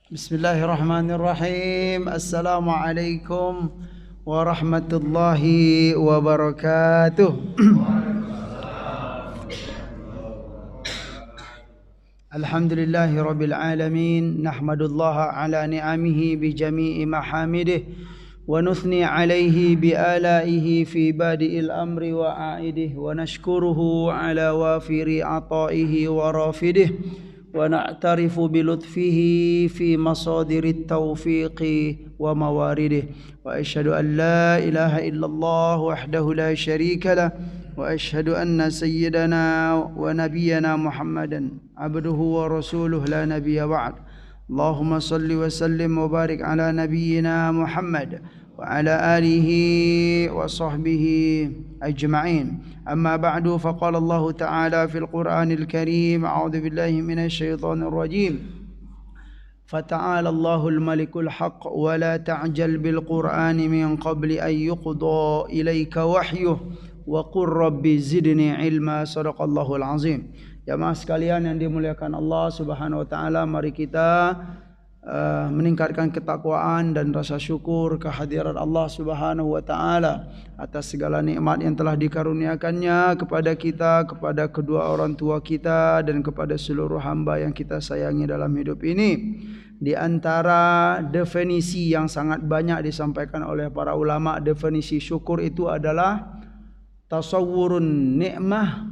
Bismillahirrahmanirrahim. Assalamualaikum warahmatullahi wabarakatuh. Alhamdulillahi rabbil alamin. Nahmadullaha ala ni'amihi bi jami'i mahamidih wa nuthni alaihi bi alaihi fi badi'il amri wa a'idih wa nashkuruhu ala wafiri ata'ihi wa rafidih ونعترف بلطفه في مصادر التوفيق وموارده وأشهد أن لا إله إلا الله وحده لا شريك له وأشهد أن سيدنا ونبينا محمدا عبده ورسوله لا نبي بعد اللهم صل وسلم وبارك على نبينا محمد وعلى آله وصحبه أجمعين أما بعد فقال الله تعالى في القرآن الكريم أعوذ بالله من الشيطان الرجيم فتعالى الله الملك الحق ولا تعجل بالقرآن من قبل أن يقضى إليك وحيه وقل رب زدني علما صدق الله العظيم. Jamaah sekalian yang dimuliakan Allah Subhanahu wa taala, mari kita meningkatkan ketakwaan dan rasa syukur kehadiran Allah Subhanahu wa taala atas segala nikmat yang telah dikaruniakannya kepada kita, kepada kedua orang tua kita dan kepada seluruh hamba yang kita sayangi dalam hidup ini. Di antara definisi yang sangat banyak disampaikan oleh para ulama, definisi syukur itu adalah tasawwurun ni'mah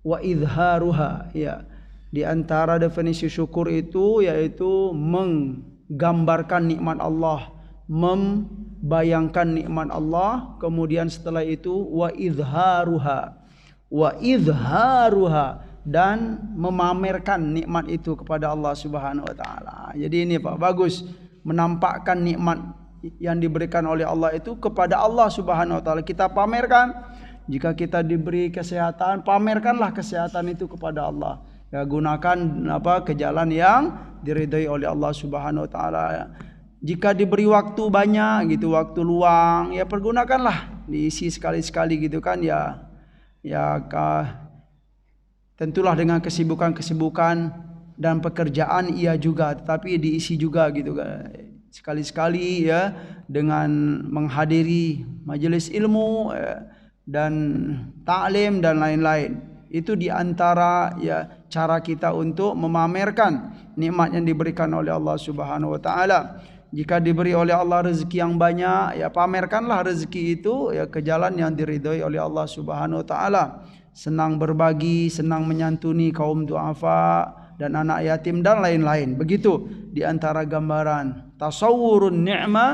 wa idharuha, ya. Di antara definisi syukur itu yaitu menggambarkan nikmat Allah, membayangkan nikmat Allah, kemudian setelah itu wa idharuha dan memamerkan nikmat itu kepada Allah Subhanahu wa taala. Jadi ini Pak, bagus menampakkan nikmat yang diberikan oleh Allah itu kepada Allah Subhanahu wa taala. Kita pamerkan. Jika kita diberi kesehatan, pamerkanlah kesehatan itu kepada Allah. Ya, gunakan ke jalan yang diridhai oleh Allah Subhanahu wa taala. Jika diberi waktu banyak gitu, waktu luang, ya pergunakanlah, diisi sekali-sekali gitu kan, tentulah dengan kesibukan-kesibukan dan pekerjaan iya juga, tetapi diisi juga gitu kan. Sekali-sekali ya dengan menghadiri majelis ilmu dan ta'lim dan lain-lain. Itu di antara cara kita untuk memamerkan nikmat yang diberikan oleh Allah Subhanahu wa taala. Jika diberi oleh Allah rezeki yang banyak, ya pamerkanlah rezeki itu ke jalan yang diridhai oleh Allah Subhanahu wa taala. Senang berbagi, senang menyantuni kaum duafa dan anak yatim dan lain-lain. Begitu di antara gambaran tasawwurun ni'mah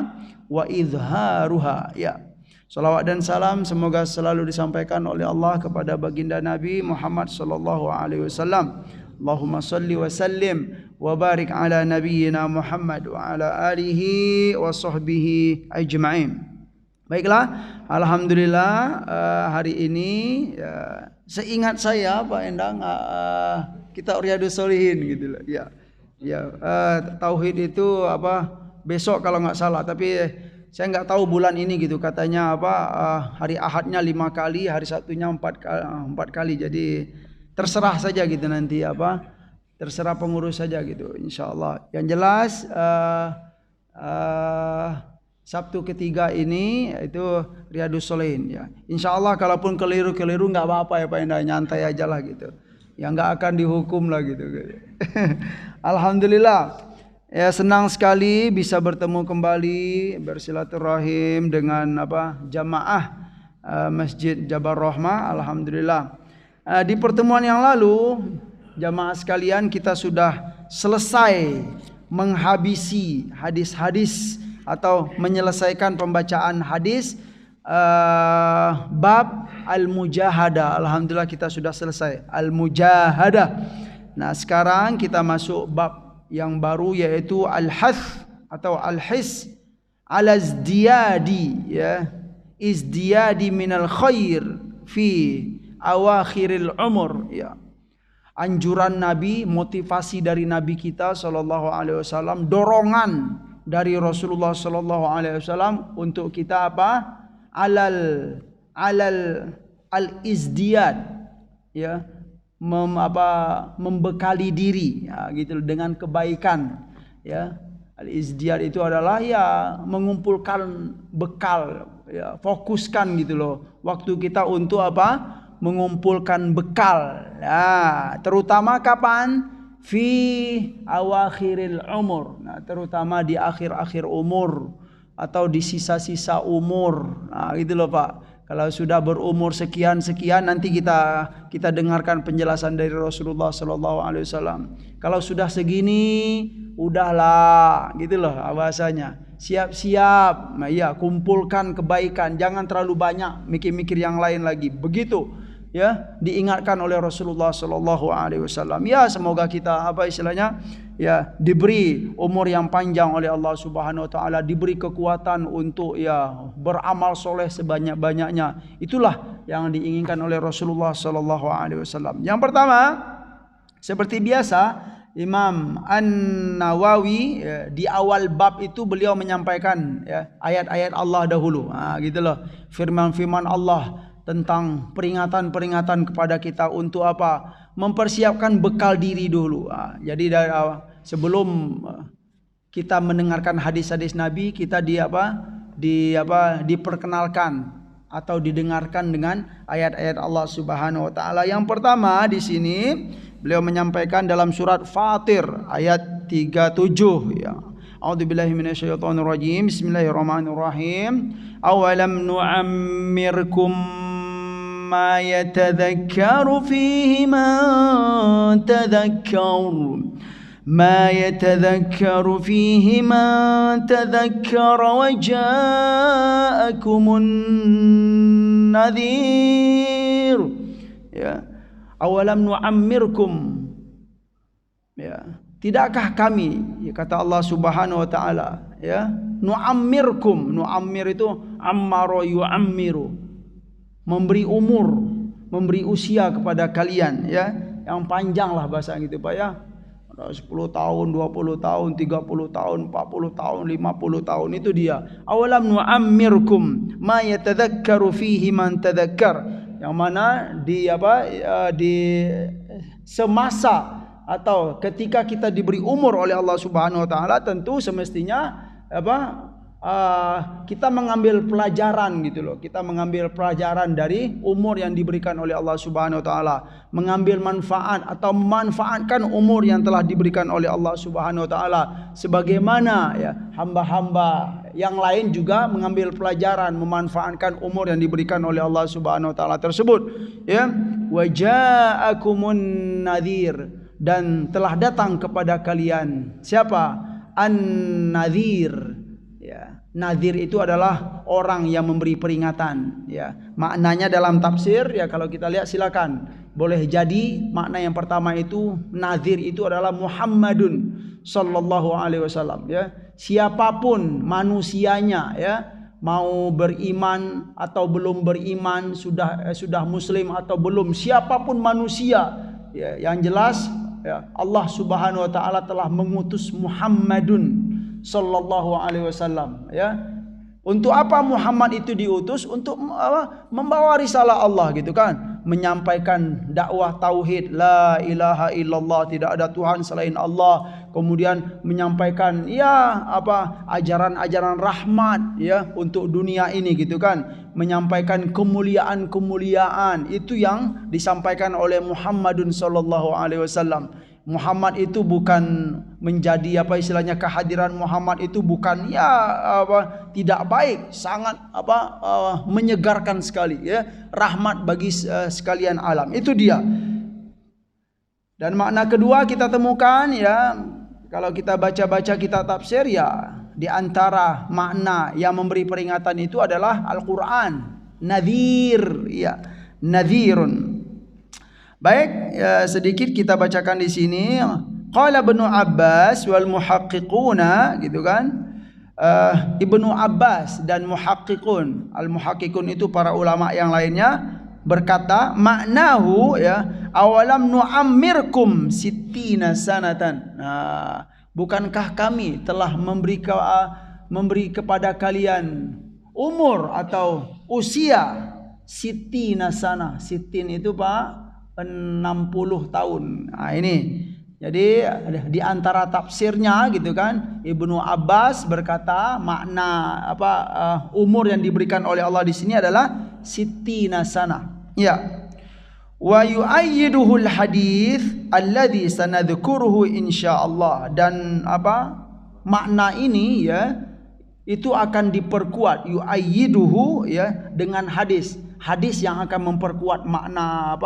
wa izharuha, ya. Salawat dan salam semoga selalu disampaikan oleh Allah kepada baginda Nabi Muhammad sallallahu alaihi wasallam. Allahumma salli wa sallim wa barik ala nabiyyina Muhammad wa ala alihi wa sahbihi ajma'in. Baiklah, alhamdulillah hari ini seingat saya Pak Endang kita Riyadhus Shalihin gitu loh. Tauhid itu besok kalau enggak salah, tapi saya enggak tahu bulan ini gitu, katanya hari Ahadnya 5 kali, hari Sabtunya 4 kali. Jadi terserah saja gitu nanti terserah pengurus saja gitu insyaallah. Yang jelas Sabtu ketiga ini itu Riyadhus Shalihin ya. Insyaallah kalaupun keliru-keliru enggak apa-apa ya Pak Indah, nyantai aja lah gitu. Ya enggak akan dihukum lah gitu. Alhamdulillah. Ya, senang sekali bisa bertemu kembali bersilaturahim dengan jamaah Masjid Jabar Rahmah. Alhamdulillah. Di pertemuan yang lalu jamaah sekalian kita sudah selesai menghabisi hadis-hadis atau menyelesaikan pembacaan hadis bab al-mujahadah. Alhamdulillah kita sudah selesai al-mujahadah. Nah, sekarang kita masuk bab yang baru yaitu al-hath atau al-his ala izdiyadi, ya, izdiyadi minal khair fi awakhiril umur, ya. Anjuran Nabi, motivasi dari Nabi kita sallallahu alaihi wasallam, dorongan dari Rasulullah sallallahu alaihi wasallam untuk kita alal al-izdiyad, ya, membekali diri ya, gitu dengan kebaikan Ya, al-izdiyad itu adalah ya mengumpulkan bekal, ya, fokuskan gitu loh. Waktu kita untuk apa? Mengumpulkan bekal. Nah, terutama kapan? Fi awakhiril umur. Nah, terutama di akhir-akhir umur atau di sisa-sisa umur. Nah, gitu loh Pak. Kalau sudah berumur sekian-sekian, nanti kita dengarkan penjelasan dari Rasulullah sallallahu alaihi wasallam. Kalau sudah segini, udahlah, gitu loh bahasanya. Siap-siap, nah iya, kumpulkan kebaikan, jangan terlalu banyak mikir-mikir yang lain lagi. Begitu, ya, diingatkan oleh Rasulullah sallallahu alaihi wasallam. Ya, semoga kita apa istilahnya? Ya, diberi umur yang panjang oleh Allah Subhanahu wa taala, diberi kekuatan untuk ya beramal soleh sebanyak-banyaknya. Itulah yang diinginkan oleh Rasulullah sallallahu alaihi wasallam. Yang pertama, seperti biasa, Imam An-Nawawi ya, di awal bab itu beliau menyampaikan ya ayat-ayat Allah dahulu. Gitu loh. Firman-firman Allah tentang peringatan-peringatan kepada kita untuk apa? Mempersiapkan bekal diri dulu. Jadi dari sebelum kita mendengarkan hadis-hadis Nabi, kita diperkenalkan atau didengarkan dengan ayat-ayat Allah Subhanahu wa taala. Yang pertama di sini beliau menyampaikan dalam surat Fatir ayat 37 ya. A'udzubillahi minasyaitonir rajim. Bismillahirrahmanirrahim. Awalam nu'ammirkum ma yatadhakkaru fihi man tadhakkar ما يتذكر فيه من تذكر وجاءكم النذير ya awalam nu'ammirkum ya tidakkah kami ya, kata Allah Subhanahu wa taala ya nu'ammirkum nu'ammir itu ammara yu'ammiru memberi umur memberi usia kepada kalian ya yang panjang lah bahasa gitu Pak ya 10 tahun, 20 tahun, 30 tahun, 40 tahun, 50 tahun itu dia. Awalam nu'ammirkum ma yatadhakkaru fihi man tadhakkar. Yang mana di semasa atau ketika kita diberi umur oleh Allah Subhanahu wa taala tentu semestinya kita mengambil pelajaran gitu loh. Kita mengambil pelajaran dari umur yang diberikan oleh Allah Subhanahu wa taala, mengambil manfaat atau memanfaatkan umur yang telah diberikan oleh Allah Subhanahu wa taala sebagaimana ya hamba-hamba yang lain juga mengambil pelajaran memanfaatkan umur yang diberikan oleh Allah Subhanahu wa taala tersebut ya. Wa ja'akumun nadhir, dan telah datang kepada kalian siapa? An-nadhir. Ya, nadhir itu adalah orang yang memberi peringatan. Ya, maknanya dalam tafsir ya kalau kita lihat silakan. Boleh jadi makna yang pertama itu nadhir itu adalah Muhammadun sallallahu alaihi wasallam. Ya, siapapun manusianya ya mau beriman atau belum beriman sudah muslim atau belum siapapun manusia ya, yang jelas ya, Allah Subhanahu wa taala telah mengutus Muhammadun sallallahu alaihi wasallam ya. Untuk apa Muhammad itu diutus? Untuk membawa risalah Allah gitu kan, menyampaikan dakwah tauhid la ilaha illallah, tidak ada Tuhan selain Allah, kemudian menyampaikan ya ajaran-ajaran rahmat ya untuk dunia ini gitu kan, menyampaikan kemuliaan-kemuliaan itu yang disampaikan oleh Muhammadun sallallahu alaihi wasallam. Muhammad itu bukan menjadi istilahnya kehadiran Muhammad itu bukan tidak baik, sangat menyegarkan sekali ya, rahmat bagi sekalian alam. Itu dia. Dan makna kedua kita temukan ya kalau kita baca-baca kitab tafsir ya di antara makna yang memberi peringatan itu adalah Al-Qur'an. Nadhir ya, nadhirun. Baik, ya, sedikit kita bacakan di sini. Qala Ibnu Abbas wal muhaqqiquna gitu kan. Ibnu Abbas dan muhaqqiqun. Al-muhaqqiqun itu para ulama yang lainnya berkata, maknahu ya, awalam nu'ammirkum sittina sanatan. Nah, bukankah kami telah memberi kepada kalian umur atau usia sittina sana. Sitin itu Pak 60 tahun. Nah, ini Jadi di antara tafsirnya gitu kan, Ibnu Abbas berkata makna umur yang diberikan oleh Allah di sini adalah sittina sana. Ya. Wa yu'ayyiduhul hadis alladhi sanadhkuruhu insyaallah, dan makna ini ya itu akan diperkuat, yu'ayyiduhu ya, dengan hadis yang akan memperkuat makna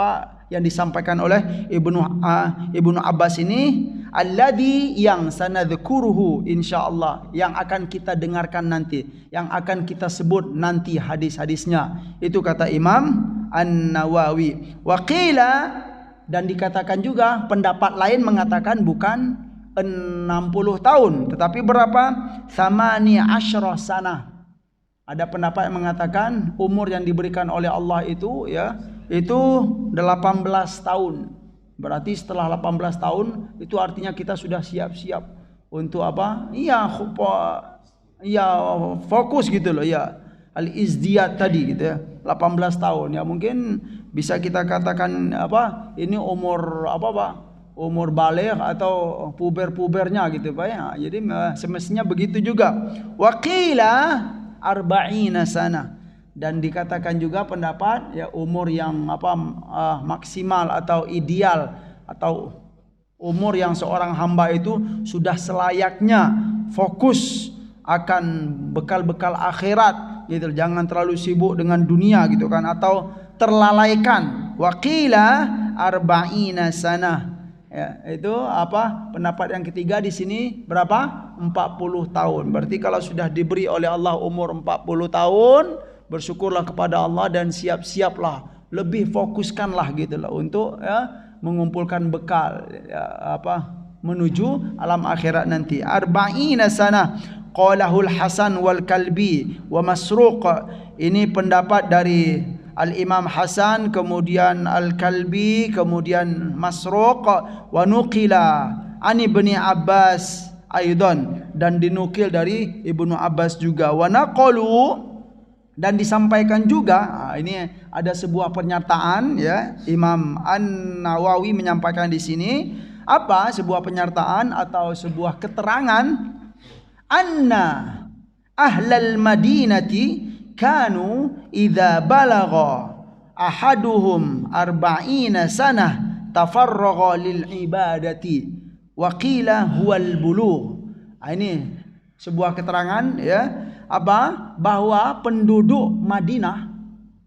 yang disampaikan oleh Ibnu Abbas ini, alladzi yang sanadzukuruhu insyaallah, yang akan kita dengarkan nanti, yang akan kita sebut nanti hadis-hadisnya. Itu kata Imam An-Nawawi. Wa qila, dan dikatakan juga pendapat lain mengatakan bukan 60 tahun tetapi berapa? 18 sana. Ada pendapat yang mengatakan umur yang diberikan oleh Allah itu ya, itu 18 tahun. Berarti setelah 18 tahun itu artinya kita sudah siap-siap untuk Iya, fokus gitu loh ya. Al-izdiyad tadi gitu ya. 18 tahun ya, mungkin bisa kita katakan ini umur umur baligh atau puber-pubernya gitu Pak ya. Jadi semestinya begitu juga. Waqila arba'ina sana, dan dikatakan juga pendapat ya umur yang maksimal atau ideal atau umur yang seorang hamba itu sudah selayaknya fokus akan bekal-bekal akhirat gitu, jangan terlalu sibuk dengan dunia gitu kan, atau terlalaikan. Waqila arba'ina sana. Ya, itu pendapat yang ketiga di sini berapa? 40 tahun. Berarti kalau sudah diberi oleh Allah umur 40 tahun, bersyukurlah kepada Allah dan siap-siaplah, lebih fokuskanlah gitulah untuk mengumpulkan bekal menuju alam akhirat nanti. Arba'ina sana. Qalahul Hasan wal Kalbi wa Masruq. Ini pendapat dari Al-Imam Hasan, kemudian Al-Kalbi, kemudian Masruq, wa nuqila an Ibni Abbas aidan, dan dinukil dari Ibnu Abbas juga. Wa naqalu, dan disampaikan juga, ini ada sebuah pernyataan ya, Imam An-Nawawi menyampaikan di sini sebuah pernyataan atau sebuah keterangan, anna ahlal madinati kanu idza balagha ahaduhum arba'ina sanah tafarragha lil ibadati wa qila huwal bulugh. Ini sebuah keterangan ya, bahwa penduduk Madinah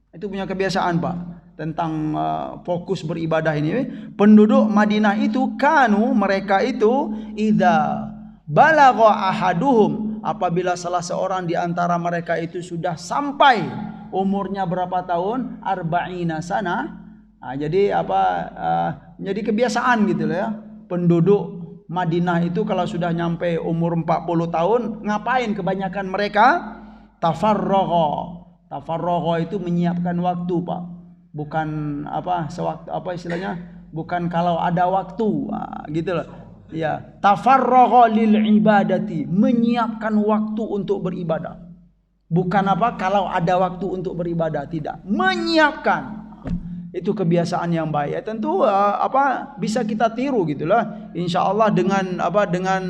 itu punya kebiasaan Pak tentang fokus beribadah ini. Penduduk Madinah itu kanu, mereka itu idza balagha ahaduhum, apabila salah seorang di antara mereka itu sudah sampai umurnya berapa tahun? Arba'ina sana. Jadi jadi kebiasaan gitu loh ya. Penduduk Madinah itu kalau sudah nyampe umur 40 tahun, ngapain kebanyakan mereka? Tafarragha. Tafarragha itu menyiapkan waktu, Pak. Bukan sewaktu istilahnya? Bukan kalau ada waktu, gitu loh. Ya, tafarragha lil ibadati, menyiapkan waktu untuk beribadah. Bukan kalau ada waktu untuk beribadah, tidak. Menyiapkan. Itu kebiasaan yang baik. Ya, tentu bisa kita tiru gitulah. Insyaallah dengan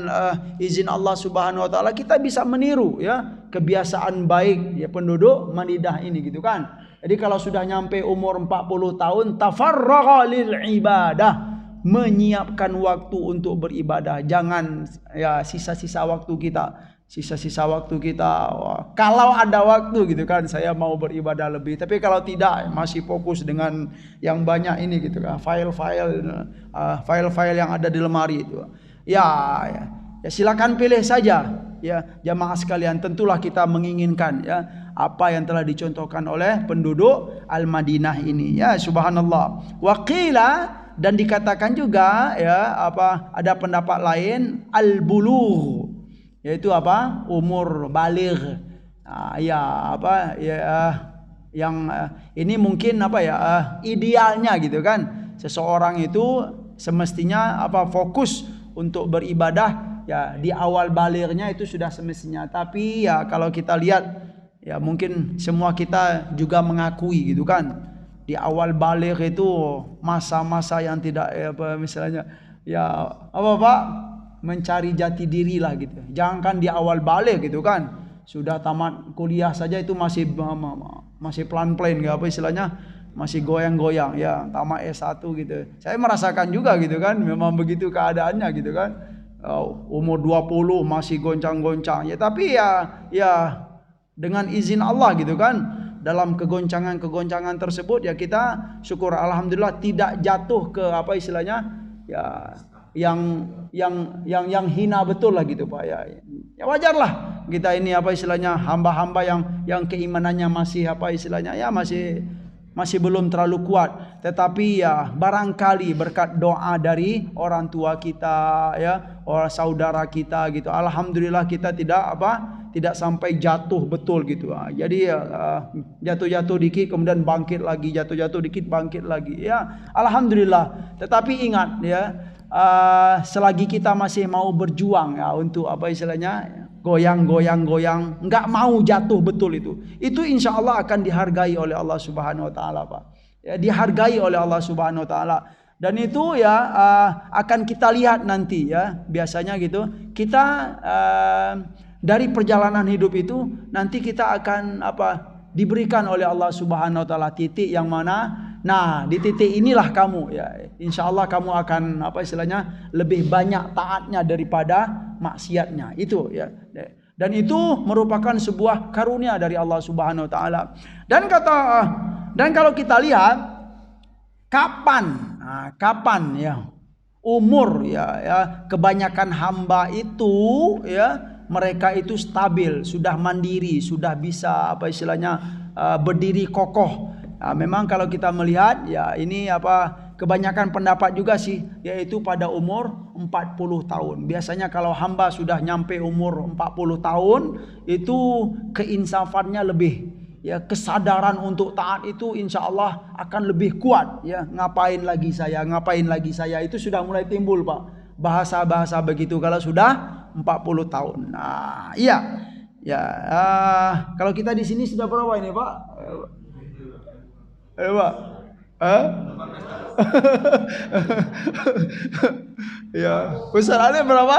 izin Allah Subhanahu wa taala kita bisa meniru ya kebiasaan baik ya penduduk Madinah ini gitu kan. Jadi kalau sudah nyampe umur 40 tahun, tafarragha lil ibadah, menyiapkan waktu untuk beribadah. Jangan ya sisa-sisa waktu kita kalau ada waktu gitu kan, saya mau beribadah lebih, tapi kalau tidak masih fokus dengan yang banyak ini gitu kan, file-file yang ada di lemari itu ya silakan pilih saja ya jamaah sekalian. Tentulah kita menginginkan ya apa yang telah dicontohkan oleh penduduk Al-Madinah ini ya, subhanallah. Waqila, dan dikatakan juga ya ada pendapat lain, al-bulugh, yaitu umur baligh. Yang ini mungkin idealnya gitu kan, seseorang itu semestinya fokus untuk beribadah ya di awal balighnya itu sudah semestinya. Tapi ya kalau kita lihat ya mungkin semua kita juga mengakui gitu kan, di awal baligh itu masa-masa yang tidak misalnya Ya, apa Pak? Mencari jati diri lah gitu. Jangankan di awal balik gitu kan. Sudah tamat kuliah saja itu masih pelan-pelan, apa istilahnya? Masih goyang-goyang ya, tamat S1 gitu. Saya merasakan juga gitu kan, memang begitu keadaannya gitu kan. Umur 20 masih goncang-goncang. Ya tapi ya dengan izin Allah gitu kan, dalam kegoncangan-kegoncangan tersebut ya kita syukur alhamdulillah tidak jatuh ke apa istilahnya ya yang hina betul lah gitu Pak ya. Ya wajarlah kita ini apa istilahnya hamba-hamba yang keimanannya masih apa istilahnya ya masih belum terlalu kuat, tetapi ya barangkali berkat doa dari orang tua kita ya, orang saudara kita gitu, alhamdulillah kita tidak sampai jatuh betul gitu. Jadi jatuh-jatuh dikit kemudian bangkit lagi, jatuh-jatuh dikit bangkit lagi ya, alhamdulillah. Tetapi ingat ya, selagi kita masih mau berjuang ya untuk apa istilahnya goyang, nggak mau jatuh betul itu insya Allah akan dihargai oleh Allah Subhanahu Wa Taala Pak. Ya, dihargai oleh Allah Subhanahu Wa Taala. Dan itu ya akan kita lihat nanti ya, biasanya gitu kita dari perjalanan hidup itu nanti kita akan diberikan oleh Allah Subhanahu Wa Taala titik yang mana, nah di titik inilah kamu ya insya Allah kamu akan apa istilahnya lebih banyak taatnya daripada maksiatnya itu ya. Dan itu merupakan sebuah karunia dari Allah Subhanahu Wa Taala. Dan kalau kita lihat kapan ya umur ya kebanyakan hamba itu ya mereka itu stabil, sudah mandiri, sudah bisa apa istilahnya berdiri kokoh. Nah, memang kalau kita melihat ya ini kebanyakan pendapat juga sih yaitu pada umur 40 tahun. Biasanya kalau hamba sudah nyampe umur 40 tahun itu keinsafannya lebih ya, kesadaran untuk taat itu insya Allah akan lebih kuat ya. Ngapain lagi saya itu sudah mulai timbul Pak, bahasa-bahasa begitu kalau sudah 40 tahun. Nah iya ya, kalau kita di sini sudah berapa ini Pak? Pak ya, Ustaz Ali berapa?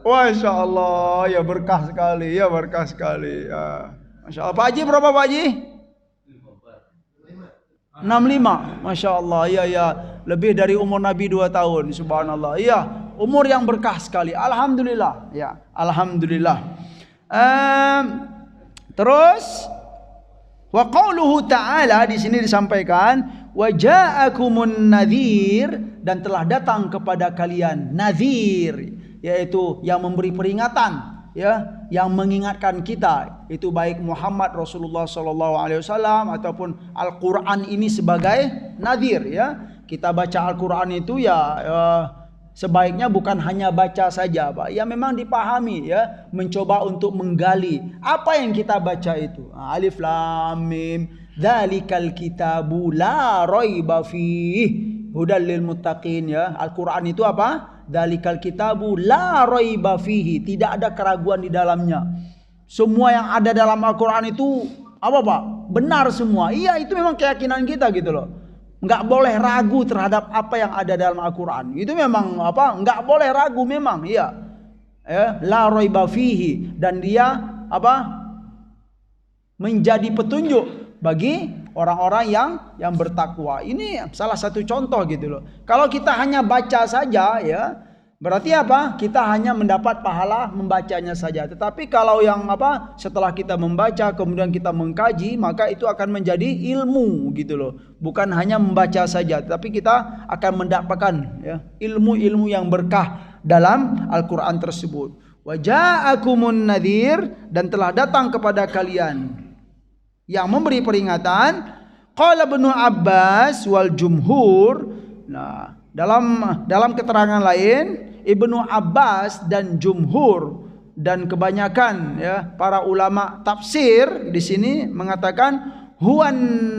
Masya Allah, ya berkah sekali ya. Masya Allah. Pak Haji berapa Pak Haji? 65. Masya Allah, ya lebih dari umur Nabi 2 tahun. Subhanallah. Iya, umur yang berkah sekali. Alhamdulillah. Ya, alhamdulillah. Terus wa qauluhu ta'ala, di sini disampaikan wa ja'akumun nadhir, dan telah datang kepada kalian nadhir, yaitu yang memberi peringatan ya, yang mengingatkan kita, itu baik Muhammad Rasulullah sallallahu alaihi wasallam ataupun Al-Qur'an ini sebagai nadhir ya. Kita baca Al-Qur'an itu ya sebaiknya bukan hanya baca saja Pak, ya memang dipahami ya, mencoba untuk menggali apa yang kita baca itu. Alif Lam Mim dzalikal kitabu la raiba fihi hudal lil muttaqin ya. Al-Qur'an itu apa? Dzalikal kitabu la raiba fihi, tidak ada keraguan di dalamnya. Semua yang ada dalam Al-Qur'an itu apa Pak? Benar semua. Iya, itu memang keyakinan kita gitu loh. Enggak boleh ragu terhadap apa yang ada dalam Al-Qur'an. Itu memang enggak boleh ragu memang, iya. Ya, la raiba fihi, dan dia menjadi petunjuk bagi orang-orang yang bertakwa. Ini salah satu contoh gitu loh. Kalau kita hanya baca saja ya, berarti kita hanya mendapat pahala membacanya saja. Tetapi kalau yang setelah kita membaca kemudian kita mengkaji, maka itu akan menjadi ilmu gitu loh. Bukan hanya membaca saja, tetapi kita akan mendapatkan ya ilmu-ilmu yang berkah dalam Al-Qur'an tersebut. Wa ja'akumun nadhir, dan telah datang kepada kalian yang memberi peringatan. Qala Ibnu Abbas wal jumhur. Nah, dalam keterangan lain Ibnu Abbas dan jumhur dan kebanyakan ya para ulama tafsir di sini mengatakan huwan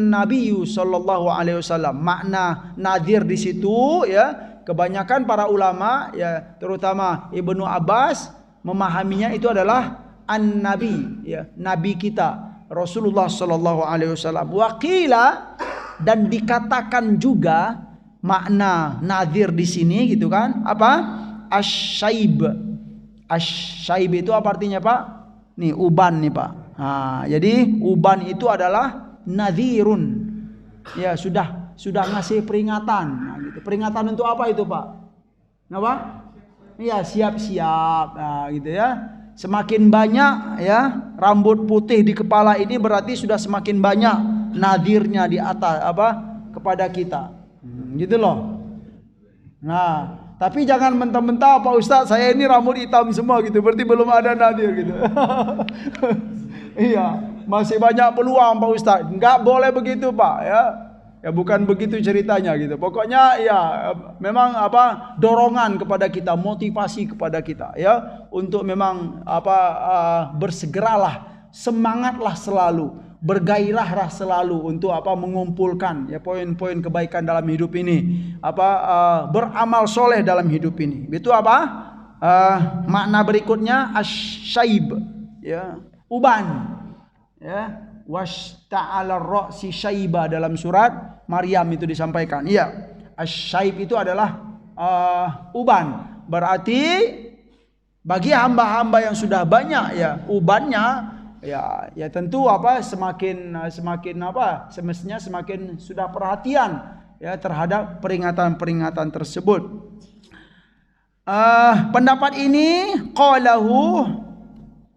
nabiyyu sallallahu alaihi wasallam. Makna nadhir di situ ya, kebanyakan para ulama ya terutama Ibnu Abbas memahaminya itu adalah an-nabi ya, nabi kita Rasulullah sallallahu alaihi wasallam. Waqila, dan dikatakan juga makna nadhir di sini gitu kan. Apa? Asyaib. Asyaib itu apa artinya Pak? Nih uban nih Pak. Nah, jadi uban itu adalah nadhirun. Ya sudah ngasih peringatan. Nah, gitu. Peringatan untuk apa itu Pak? Apa? Iya siap-siap. Nah, gitu ya. Semakin banyak ya rambut putih di kepala ini berarti sudah semakin banyak nadhirnya di atas kepada kita. Gitu loh. Nah, tapi jangan mentah-mentah Pak Ustadz saya ini rambut hitam semua gitu. Berarti belum ada nadhir gitu. Iya, masih banyak peluang Pak Ustadz. Enggak boleh begitu Pak ya. Ya bukan begitu ceritanya gitu. Pokoknya ya memang dorongan kepada kita, motivasi kepada kita ya untuk memang bersegeralah, semangatlah selalu, bergairahlah selalu untuk mengumpulkan ya poin-poin kebaikan dalam hidup ini, beramal soleh dalam hidup ini. Itu makna berikutnya asyaib ya, uban ya. Wasta'ala ra'si syaiba dalam surat Maryam itu disampaikan. Iya, asyaib itu adalah uban. Berarti bagi hamba-hamba yang sudah banyak ya ubannya ya tentu semakin semestinya semakin sudah perhatian ya terhadap peringatan-peringatan tersebut. Pendapat ini qalahu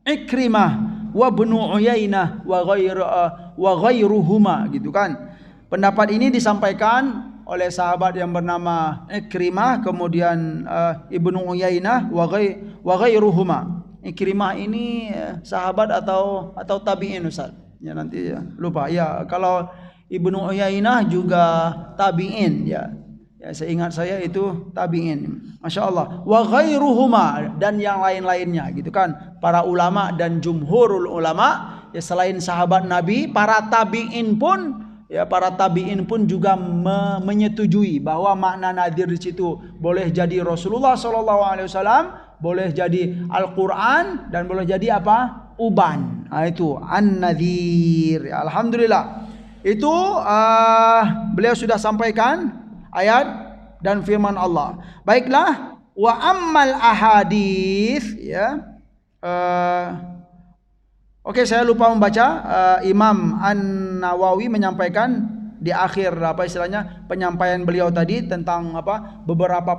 Ikrimah wa Ibnu Uyainah wa ghairuhuma gitu kan. Pendapat ini disampaikan oleh sahabat yang bernama Ikrimah, kemudian Ibnu Uyainah wa ghairuhuma. Ikrimah ini sahabat atau tabi'in Ustaz? Ya nanti ya lupa. Ya kalau Ibnu Uyainah juga tabi'in ya. Ya, seingat saya itu tabi'in. Masya Allah. Wa ghairuhuma dan yang lain-lainnya gitu kan. Para ulama dan jumhurul ulama ya selain sahabat Nabi, para tabi'in pun juga menyetujui bahwa makna nadhir di situ boleh jadi Rasulullah SAW, boleh jadi Al-Quran dan boleh jadi uban. Nah, itu an-nadhir. Ya, alhamdulillah. Itu beliau sudah sampaikan ayat dan firman Allah. Baiklah, wa ammal ahadits ya. Oke, saya lupa membaca. Imam An-Nawawi menyampaikan di akhir penyampaian beliau tadi tentang beberapa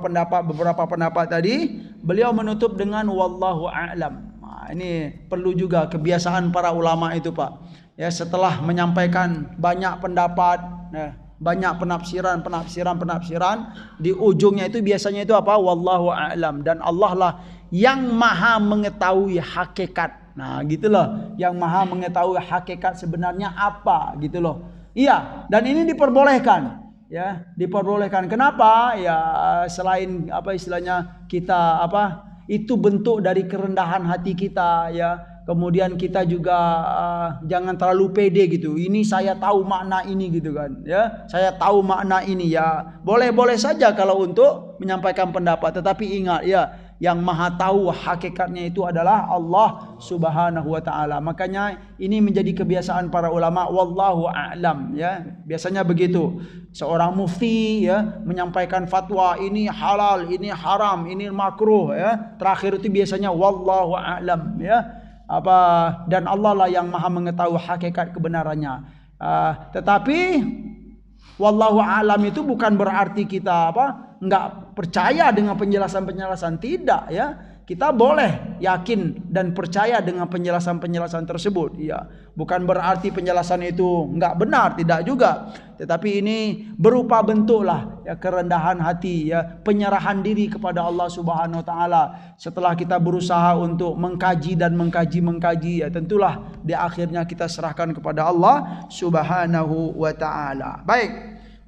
pendapat tadi, beliau menutup dengan wallahu a'lam. Nah, ini perlu juga kebiasaan para ulama itu Pak. Ya, setelah menyampaikan banyak pendapat, banyak penafsiran, di ujungnya itu biasanya itu wallahu a'lam, dan Allah lah yang maha mengetahui hakikat. Nah gitu loh, yang maha mengetahui hakikat sebenarnya apa gitu loh. Iya, dan ini diperbolehkan ya, diperbolehkan. Kenapa? Ya selain kita itu bentuk dari kerendahan hati kita ya. Kemudian kita juga jangan terlalu pede gitu. Ini saya tahu makna ini gitu kan. Ya, saya tahu makna ini ya. Boleh-boleh saja kalau untuk menyampaikan pendapat. Tetapi ingat ya, yang maha tahu hakikatnya itu adalah Allah Subhanahu wa taala. Makanya ini menjadi kebiasaan para ulama wallahu a'lam ya. Biasanya begitu. Seorang mufti ya menyampaikan fatwa ini halal, ini haram, ini makruh ya. Terakhir itu biasanya wallahu a'lam ya. Dan Allah lah yang maha mengetahui hakikat kebenarannya. Tetapi wallahu alam itu bukan berarti kita enggak percaya dengan penjelasan-penjelasan, tidak ya. Kita boleh yakin dan percaya dengan penjelasan-penjelasan tersebut ya. Bukan berarti penjelasan itu enggak benar, tidak juga. Tetapi ini berupa bentuk lah ya kerendahan hati ya, penyerahan diri kepada Allah Subhanahu wa taala. Setelah kita berusaha untuk mengkaji ya, tentulah di akhirnya kita serahkan kepada Allah Subhanahu wa taala. Baik.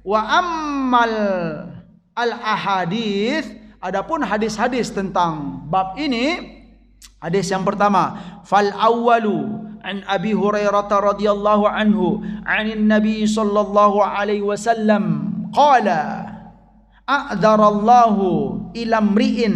Wa ammal al ahadits, adapun hadis-hadis tentang bab ini, hadis yang pertama, fal awwalu an Abi Hurairah radhiyallahu anhu anin Nabi sallallahu alaihi wasallam qala a'dzarallahu ila mri'in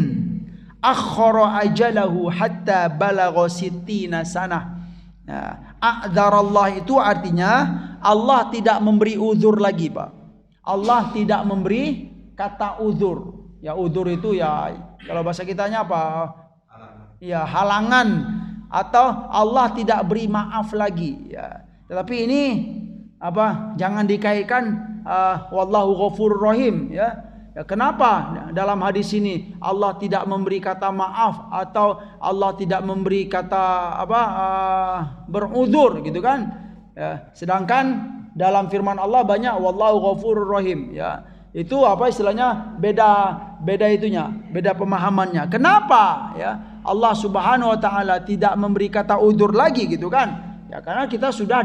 akhara ajalahu hatta balagha 60 sanah. Nah, a'dzarallah itu artinya Allah tidak memberi uzur lagi, Pak. Allah tidak memberi kata uzur. Ya uzur itu ya kalau bahasa kitanya apa? Ya halangan atau Allah tidak beri maaf lagi. Ya. Tetapi ini apa? Jangan dikaitkan wallahu ghafurur rahim ya. Ya, kenapa dalam hadis ini Allah tidak memberi kata maaf atau Allah tidak memberi kata beruzur gitu kan? Ya, sedangkan dalam firman Allah banyak wallahu ghafurur rahim ya. Itu apa istilahnya beda itunya, beda pemahamannya. Kenapa ya Allah Subhanahu wa taala tidak memberi kata uzur lagi gitu kan? Ya karena kita sudah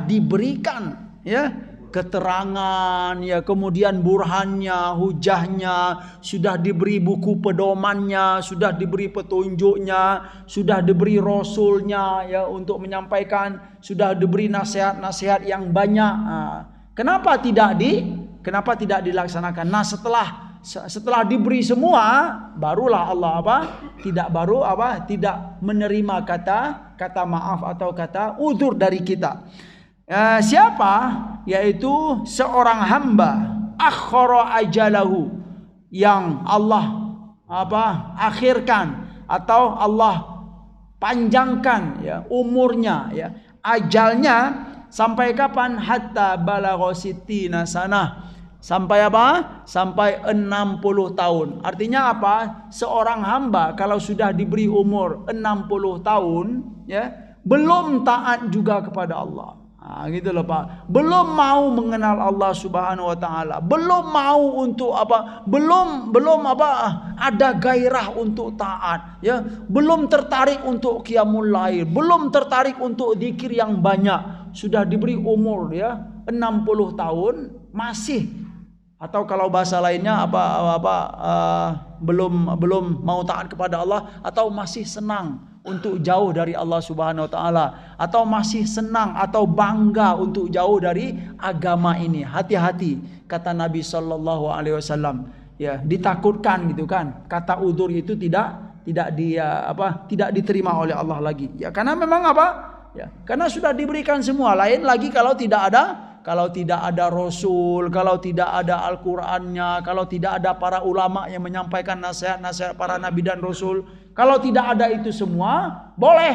diberikan ya keterangan ya, kemudian burhannya, hujahnya, sudah diberi buku pedomannya, sudah diberi petunjuknya, sudah diberi rasulnya ya untuk menyampaikan, sudah diberi nasihat-nasihat yang banyak. Kenapa tidak dilaksanakan? Nah, setelah diberi semua, barulah Allah tidak menerima kata maaf atau kata uzur dari kita. Siapa? Yaitu seorang hamba akhara ajalahu yang Allah akhirkan atau Allah panjangkan ya umurnya ya, ajalnya sampai kapan? Hatta balagha sittina sanah. Sampai apa? Sampai 60 tahun. Artinya apa? Seorang hamba kalau sudah diberi umur 60 tahun ya, belum taat juga kepada Allah. Gitu loh Pak. Belum mau mengenal Allah Subhanahu wa taala. Belum mau untuk belum ada gairah untuk taat, ya. Belum tertarik untuk qiyamul lail, belum tertarik untuk zikir yang banyak. Sudah diberi umur ya 60 tahun masih, atau kalau bahasa lainnya belum mau taat kepada Allah, atau masih senang untuk jauh dari Allah Subhanahu wa taala, atau masih senang atau bangga untuk jauh dari agama ini. Hati-hati, kata Nabi sallallahu alaihi wasallam. Ya, ditakutkan gitu kan. Kata uzur itu tidak diterima oleh Allah lagi. Ya, karena memang Ya, karena sudah diberikan semua. Lain lagi kalau tidak ada Rasul, kalau tidak ada Al-Qur'annya, kalau tidak ada para ulama yang menyampaikan nasihat-nasihat para nabi dan Rasul, kalau tidak ada itu semua, boleh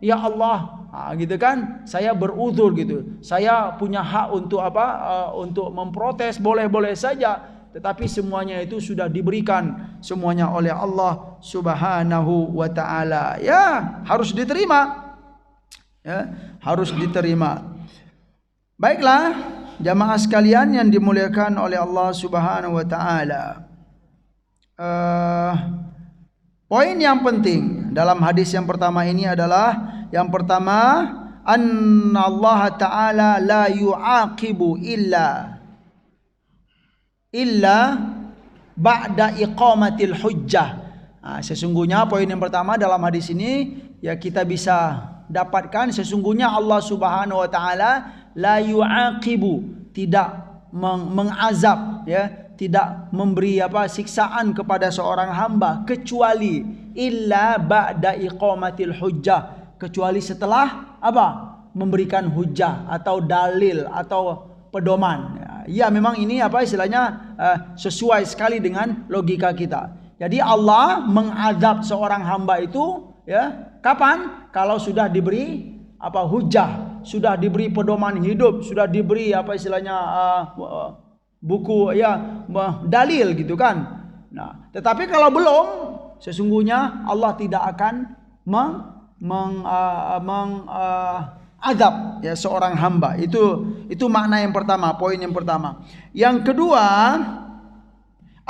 ya Allah, gitu kan, saya beruzur gitu, saya punya hak untuk untuk memprotes, boleh-boleh saja, tetapi semuanya itu sudah diberikan semuanya oleh Allah Subhanahu wa taala. Ya, harus diterima. Ya, harus diterima. Baiklah, jamaah sekalian yang dimuliakan oleh Allah Subhanahu wa taala. Poin yang penting dalam hadis yang pertama ini adalah, yang pertama, anna Allah taala la yu'aqibu illa ba'da iqamatil hujjah. Sesungguhnya poin yang pertama dalam hadis ini ya kita bisa dapatkan, sesungguhnya Allah Subhanahu wa taala la yu'aqibu, tidak mengazab ya, tidak memberi siksaan kepada seorang hamba kecuali illa ba'da iqamatil hujjah, kecuali setelah memberikan hujjah atau dalil atau pedoman. Ya, memang ini istilahnya sesuai sekali dengan logika kita. Jadi Allah mengazab seorang hamba itu ya kapan? Kalau sudah diberi hujjah, sudah diberi pedoman hidup, sudah diberi buku ya, dalil gitu kan. Nah, tetapi kalau belum, sesungguhnya Allah tidak akan azab ya seorang hamba. Itu makna yang pertama, poin yang pertama. Yang kedua,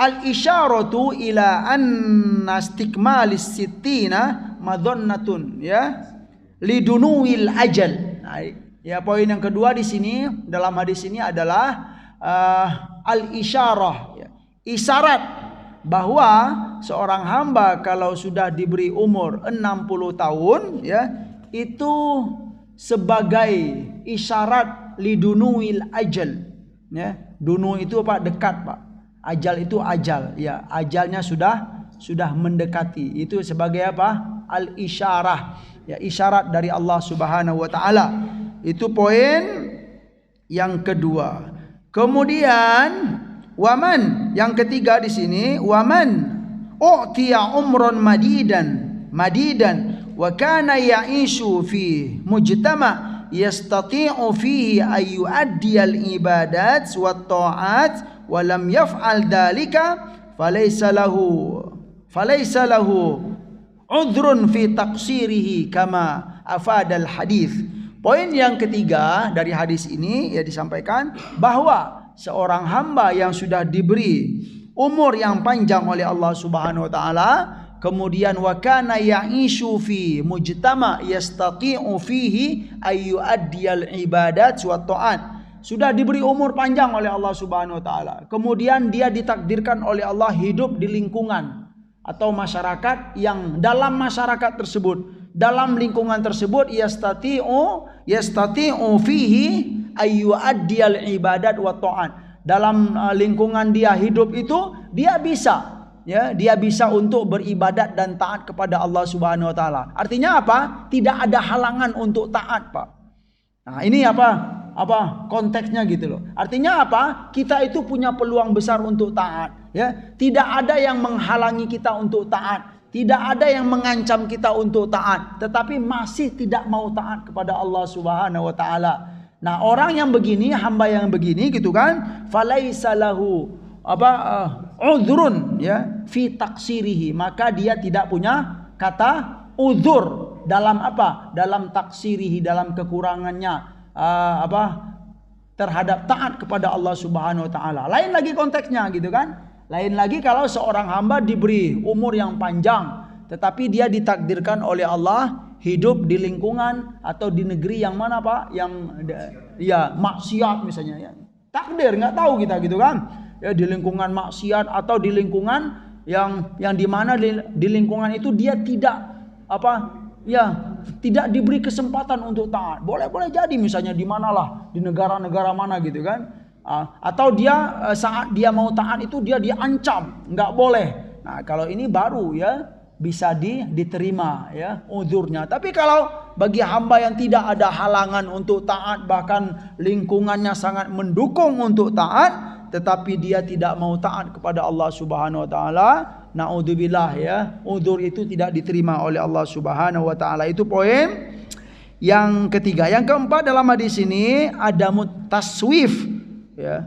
al-isyaratu ila anna istikmalis sittina madhannatun ya lidunuil ajal. Nah, ya poin yang kedua di sini dalam hadis ini adalah al-isyarah ya, isyarat bahwa seorang hamba kalau sudah diberi umur 60 tahun ya, itu sebagai isyarat lidunuil ajal ya. Dunu itu dekat Pak. Ajal itu ajal ya, ajalnya sudah mendekati. Itu sebagai al-isyarah ya, isyarat dari Allah Subhanahu wa taala. Itu poin yang kedua. Kemudian Waman, yang ketiga di sini, waman u'tiya umron madidan wa kana ya'ishu fi mujtama yastati'u fihi ay yu'addi al-ibadat wa ta'at wa lam yaf'al dhalika falaysa lahu udhrun fi taqsirihi kama afadal hadis. Poin yang ketiga dari hadis ini ya disampaikan bahwa seorang hamba yang sudah diberi umur yang panjang oleh Allah Subhanahu wa taala, kemudian wa kana ya'ishu fi mujtama yastati'u fihi ay yu'addiyal ibadat wa ta'at. Sudah diberi umur panjang oleh Allah Subhanahu wa taala. Kemudian dia ditakdirkan oleh Allah hidup di lingkungan atau masyarakat yang dalam masyarakat tersebut, dalam lingkungan tersebut yastati'u fihi ayyu addiyal ibadat wa ta'at. Dalam lingkungan dia hidup itu dia bisa untuk beribadat dan taat kepada Allah Subhanahu wa taala. Artinya apa? Tidak ada halangan untuk taat, Pak. Nah, ini apa konteksnya gitu loh. Artinya apa? Kita itu punya peluang besar untuk taat, ya. Tidak ada yang menghalangi kita untuk taat. Tidak ada yang mengancam kita untuk taat, tetapi masih tidak mau taat kepada Allah Subhanahu wa taala. Nah, orang yang begini, hamba yang begini gitu kan, falaisa lahu udhrun ya fi taksirihi, maka dia tidak punya kata uzur dalam apa? Dalam taksirihi, dalam kekurangannya terhadap taat kepada Allah Subhanahu wa taala. Lain lagi konteksnya gitu kan? Lain lagi kalau seorang hamba diberi umur yang panjang, tetapi dia ditakdirkan oleh Allah hidup di lingkungan atau di negeri yang mana Pak? Yang ya maksiat misalnya ya. Takdir nggak tahu kita gitu kan. Ya di lingkungan maksiat atau di lingkungan yang di mana di lingkungan itu dia tidak tidak diberi kesempatan untuk taat. Boleh jadi misalnya di manalah, di negara-negara mana gitu kan. Atau dia saat dia mau taat itu dia diancam, nggak boleh. Nah, kalau ini baru ya bisa diterima ya uzurnya. Tapi kalau bagi hamba yang tidak ada halangan untuk taat, bahkan lingkungannya sangat mendukung untuk taat, tetapi dia tidak mau taat kepada Allah Subhanahu wa taala, naudzubillah ya, uzur itu tidak diterima oleh Allah Subhanahu wa taala. Itu poin yang ketiga. Yang keempat dalam hadis ini ada mutaswif ya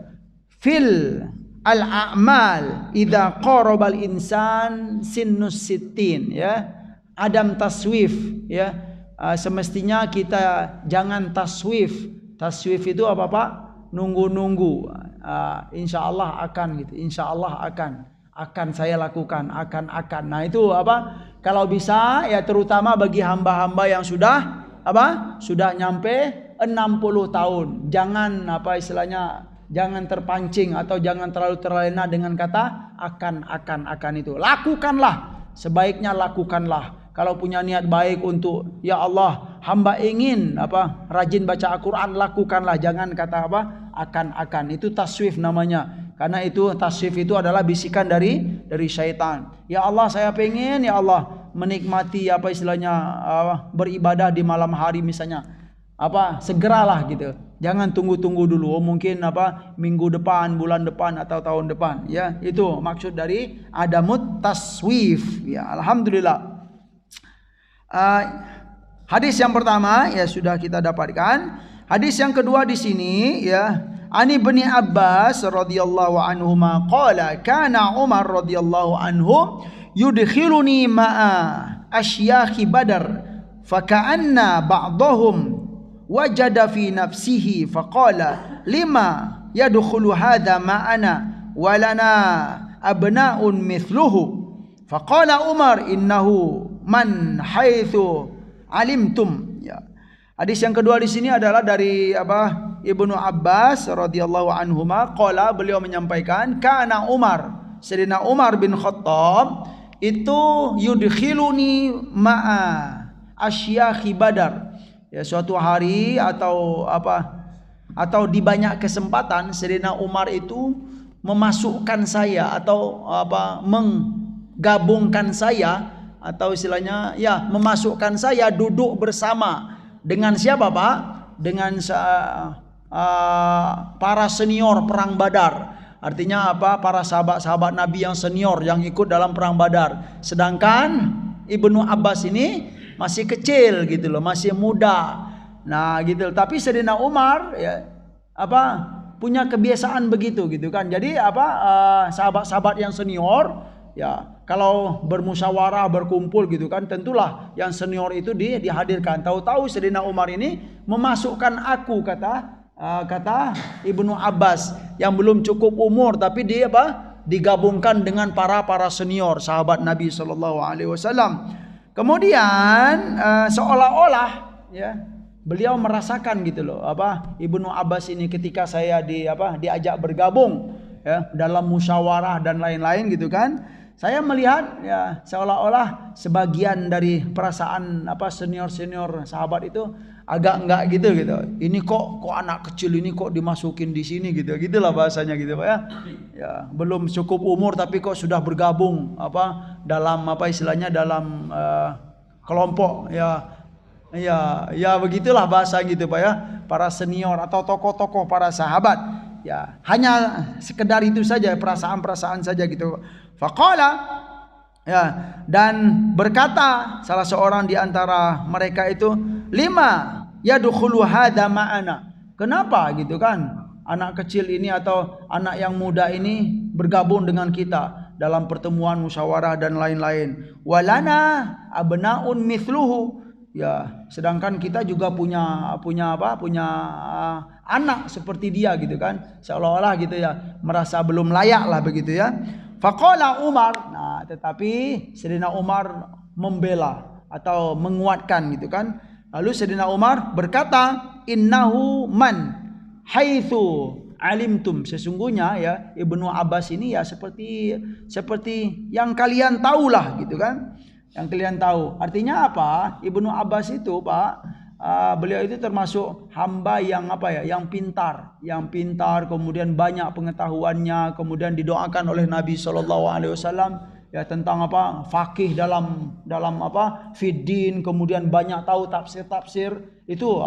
fil al-a'mal idza qarabal insan sinnus sittin ya. Adam taswif ya. Semestinya kita jangan taswif. Taswif itu apa Pak? Nunggu-nunggu. Insyaallah akan gitu. Insyaallah akan saya lakukan, akan. Nah, itu apa? Kalau bisa ya terutama bagi hamba-hamba yang sudah nyampe 60 tahun. Jangan jangan terpancing atau jangan terlalu terlena dengan kata akan itu. Lakukanlah, sebaiknya lakukanlah. Kalau punya niat baik untuk ya Allah, hamba ingin rajin baca Al-Qur'an, lakukanlah. Jangan kata akan. Itu taswif namanya. Karena itu taswif itu adalah bisikan dari syaitan. Ya Allah, saya pengen ya Allah menikmati beribadah di malam hari misalnya. Segeralah gitu. Jangan tunggu-tunggu dulu. Mungkin minggu depan, bulan depan atau tahun depan. Ya, itu maksud dari adamut taswif. Ya, alhamdulillah. Hadis yang pertama ya sudah kita dapatkan. Hadis yang kedua di sini ya, Ani bin Abbas radhiyallahu anhuma qala kana Umar radhiyallahu anhu yudkhiluni ma'a asyakhi Badar faka'anna ba'dahum wajada fi nafsihi faqala lima yadkhulu hadha ma'ana walana abna'un mithluhu faqala Umar innahu man haitsu alimtum ya. Hadis yang kedua di sini adalah dari Ibnu Abbas radhiyallahu anhuma qala, beliau menyampaikan kana Umar, Sayyidina Umar bin Khattab itu yudkhiluni ma'a asyakhi Badar. Ya, suatu hari atau di banyak kesempatan Sayyidina Umar itu memasukkan saya atau menggabungkan saya atau istilahnya ya memasukkan saya duduk bersama dengan siapa Pak? Dengan para senior perang Badar. Artinya apa? Para sahabat-sahabat Nabi yang senior yang ikut dalam perang Badar. Sedangkan Ibnu Abbas ini masih kecil gitu loh, masih muda. Nah, gitu. Tapi Sayyidina Umar ya punya kebiasaan begitu gitu kan. Jadi sahabat-sahabat yang senior ya kalau bermusyawarah berkumpul gitu kan, tentulah yang senior itu dihadirkan. Tahu-tahu Sayyidina Umar ini memasukkan aku, kata Ibnu Abbas yang belum cukup umur, tapi dia digabungkan dengan para senior sahabat Nabi sallallahu alaihi wasallam. Kemudian seolah-olah ya beliau merasakan gitu loh Ibnu Abbas ini ketika saya diajak bergabung ya dalam musyawarah dan lain-lain gitu kan. Saya melihat ya seolah-olah sebagian dari perasaan senior-senior sahabat itu agak enggak gitu. Ini kok anak kecil ini kok dimasukin di sini gitu. Gitulah bahasanya gitu Pak ya. Ya, belum cukup umur tapi kok sudah bergabung dalam istilahnya dalam kelompok ya. Ya begitulah bahasa gitu Pak ya. Para senior atau tokoh-tokoh para sahabat. Ya, hanya sekedar itu saja, perasaan-perasaan saja gitu. Faqala ya, dan berkata salah seorang di antara mereka itu, "Lima yadkhulu hadza ma'ana." Kenapa gitu kan? Anak kecil ini atau anak yang muda ini bergabung dengan kita dalam pertemuan musyawarah dan lain-lain. Walana abnaun mithluhu. Ya, sedangkan kita juga punya anak seperti dia gitu kan. Seolah-olah gitu ya, merasa belum layak lah begitu ya. Faqala Umar. Nah, tetapi Sayyidina Umar membela atau menguatkan gitu kan. Lalu Sayyidina Umar berkata, "Innahu man haitsu alimtum." Sesungguhnya ya Ibnu Abbas ini ya seperti yang kalian tahulah gitu kan. Yang kalian tahu. Artinya apa? Ibnu Abbas itu beliau itu termasuk hamba yang yang pintar, kemudian banyak pengetahuannya, kemudian didoakan oleh Nabi SAW ya tentang faqih dalam fiddin, kemudian banyak tahu tafsir. Itu